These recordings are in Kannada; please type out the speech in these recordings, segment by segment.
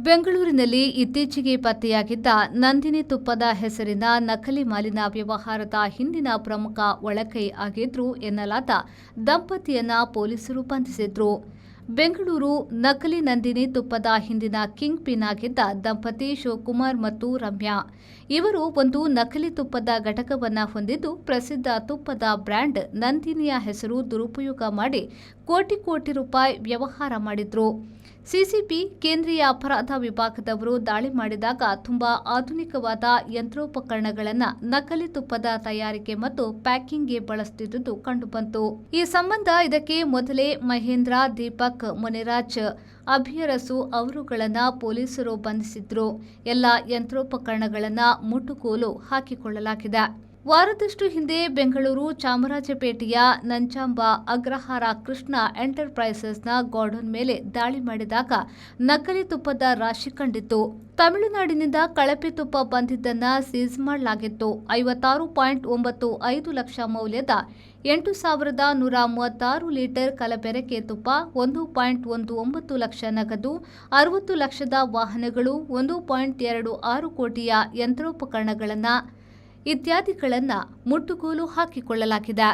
ಬೆಂಗಳೂರಿನಲ್ಲಿ ಇತ್ತೀಚೆಗೆ ಪತ್ತೆಯಾಗಿದ್ದ ನಂದಿನಿ ತುಪ್ಪದ ಹೆಸರಿನ ನಕಲಿ ಮಾಲಿನ ವ್ಯವಹಾರದ ಹಿಂದಿನ ಪ್ರಮುಖ ಒಳಕೈ ಆಗಿದ್ರು ಎನ್ನಲಾದ ದಂಪತಿಯನ್ನ ಪೊಲೀಸರು ಬಂಧಿಸಿದ್ರು. ಬೆಂಗಳೂರು ನಕಲಿ ನಂದಿನಿ ತುಪ್ಪದ ಹಿಂದಿನ ಕಿಂಗ್ ಪಿನ್ ಆಗಿದ್ದ ದಂಪತಿ ಶಿವಕುಮಾರ್ ಮತ್ತು ರಮ್ಯಾ. ಇವರು ಒಂದು ನಕಲಿ ತುಪ್ಪದ ಘಟಕವನ್ನ ಹೊಂದಿದ್ದು, ಪ್ರಸಿದ್ಧ ತುಪ್ಪದ ಬ್ರ್ಯಾಂಡ್ ನಂದಿನಿಯ ಹೆಸರು ದುರುಪಯೋಗ ಮಾಡಿ ಕೋಟಿ ರೂಪಾಯಿ ವ್ಯವಹಾರ ಮಾಡಿದ್ರು. ಸಿಸಿಬಿ ಕೇಂದ್ರೀಯ ಅಪರಾಧ ವಿಭಾಗದವರು ದಾಳಿ ಮಾಡಿದಾಗ ತುಂಬಾ ಆಧುನಿಕವಾದ ಯಂತ್ರೋಪಕರಣಗಳನ್ನು ನಕಲಿ ತುಪ್ಪದ ತಯಾರಿಕೆ ಮತ್ತು ಪ್ಯಾಕಿಂಗ್ಗೆ ಬಳಸುತ್ತಿದ್ದುದು ಕಂಡುಬಂತು. ಈ ಸಂಬಂಧ ಇದಕ್ಕೆ ಮೊದಲೇ ಮಹೇಂದ್ರ, ದೀಪಕ್, ಮುನಿರಾಜ್, ಅಭಿಯರಸು ಅವರುಗಳನ್ನ ಪೊಲೀಸರು ಬಂಧಿಸಿದ್ರು. ಎಲ್ಲ ಯಂತ್ರೋಪಕರಣಗಳನ್ನ ಮುಟ್ಟುಗೋಲು ಹಾಕಿಕೊಳ್ಳಲಾಗಿದೆ. ವಾರದಷ್ಟು ಹಿಂದೆ ಬೆಂಗಳೂರು ಚಾಮರಾಜಪೇಟೆಯ ನಂಜಾಂಬ ಅಗ್ರಹಾರ ಕೃಷ್ಣ ಎಂಟರ್ಪ್ರೈಸಸ್ನ ಗೋಡೌನ್ ಮೇಲೆ ದಾಳಿ ಮಾಡಿದಾಗ ನಕಲಿ ತುಪ್ಪದ ರಾಶಿ ಕಂಡಿತ್ತು. ತಮಿಳುನಾಡಿನಿಂದ ಕಳಪೆ ತುಪ್ಪ ಬಂದಿದ್ದನ್ನ ಸೀಸ್ ಮಾಡಲಾಗಿತ್ತು. 56.95 ಲಕ್ಷ ಮೌಲ್ಯದ 8,136 ಲೀಟರ್ ಕಲಬೆರಕೆ ತುಪ್ಪ, 1.19 ಲಕ್ಷ ನಗದು, 60 ಲಕ್ಷದ ವಾಹನಗಳು, 1.26 ಕೋಟಿಯ ಯಂತ್ರೋಪಕರಣಗಳನ್ನು ಇತ್ಯಾದಿಗಳನ್ನು ಮುಟ್ಟುಗೋಲು ಹಾಕಿಕೊಳ್ಳಲಾಗಿದೆ.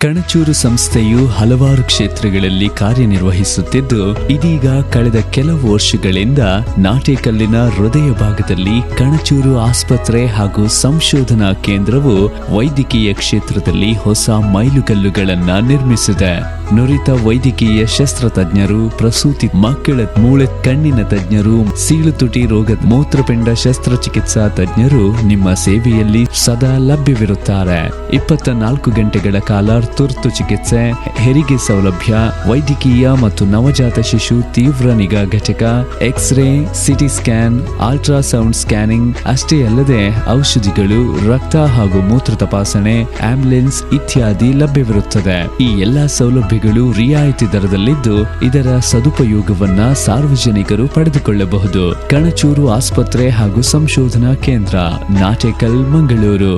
ಕಣಚೂರು ಸಂಸ್ಥೆಯು ಹಲವಾರು ಕ್ಷೇತ್ರಗಳಲ್ಲಿ ಕಾರ್ಯನಿರ್ವಹಿಸುತ್ತಿದ್ದು, ಇದೀಗ ಕಳೆದ ಕೆಲವು ವರ್ಷಗಳಿಂದ ನಾಟೇಕಲ್ಲಿನ ಹೃದಯ ಭಾಗದಲ್ಲಿ ಕಣಚೂರು ಆಸ್ಪತ್ರೆ ಹಾಗೂ ಸಂಶೋಧನಾ ಕೇಂದ್ರವು ವೈದ್ಯಕೀಯ ಕ್ಷೇತ್ರದಲ್ಲಿ ಹೊಸ ಮೈಲುಗಲ್ಲುಗಳನ್ನ ನಿರ್ಮಿಸಿದೆ. ನುರಿತ ವೈದ್ಯಕೀಯ ಶಸ್ತ್ರತಜ್ಞರು, ಪ್ರಸೂತಿ, ಮಕ್ಕಳ ಮೂಳೆ ಕಣ್ಣಿನ ತಜ್ಞರು, ಸೀಳುತುಟಿ ರೋಗ, ಮೂತ್ರಪಿಂಡ ಶಸ್ತ್ರಚಿಕಿತ್ಸಾ ತಜ್ಞರು ನಿಮ್ಮ ಸೇವೆಯಲ್ಲಿ ಸದಾ ಲಭ್ಯವಿರುತ್ತಾರೆ. 24 ಗಂಟೆಗಳ ಕಾಲ ತುರ್ತು ಚಿಕಿತ್ಸೆ, ಹೆರಿಗೆ ಸೌಲಭ್ಯ, ವೈದ್ಯಕೀಯ ಮತ್ತು ನವಜಾತ ಶಿಶು ತೀವ್ರ ನಿಗಾ ಘಟಕ, x ray, CT scan, ultrasound scanning ಅಷ್ಟೇ ಅಲ್ಲದೆ ಔಷಧಿಗಳು, ರಕ್ತ ಹಾಗೂ ಮೂತ್ರ ತಪಾಸಣೆ, ಆಂಬ್ಯುಲೆನ್ಸ್ ಇತ್ಯಾದಿ ಲಭ್ಯವಿರುತ್ತದೆ. ಈ ಎಲ್ಲಾ ಸೌಲಭ್ಯಗಳು ರಿಯಾಯಿತಿ ದರದಲ್ಲಿದ್ದು, ಇದರ ಸದುಪಯೋಗವನ್ನ ಸಾರ್ವಜನಿಕರು ಪಡೆದುಕೊಳ್ಳಬಹುದು. ಕಣಚೂರು ಆಸ್ಪತ್ರೆ ಹಾಗೂ ಸಂಶೋಧನಾ ಕೇಂದ್ರ, ನಾಟೇಕಲ್, ಮಂಗಳೂರು.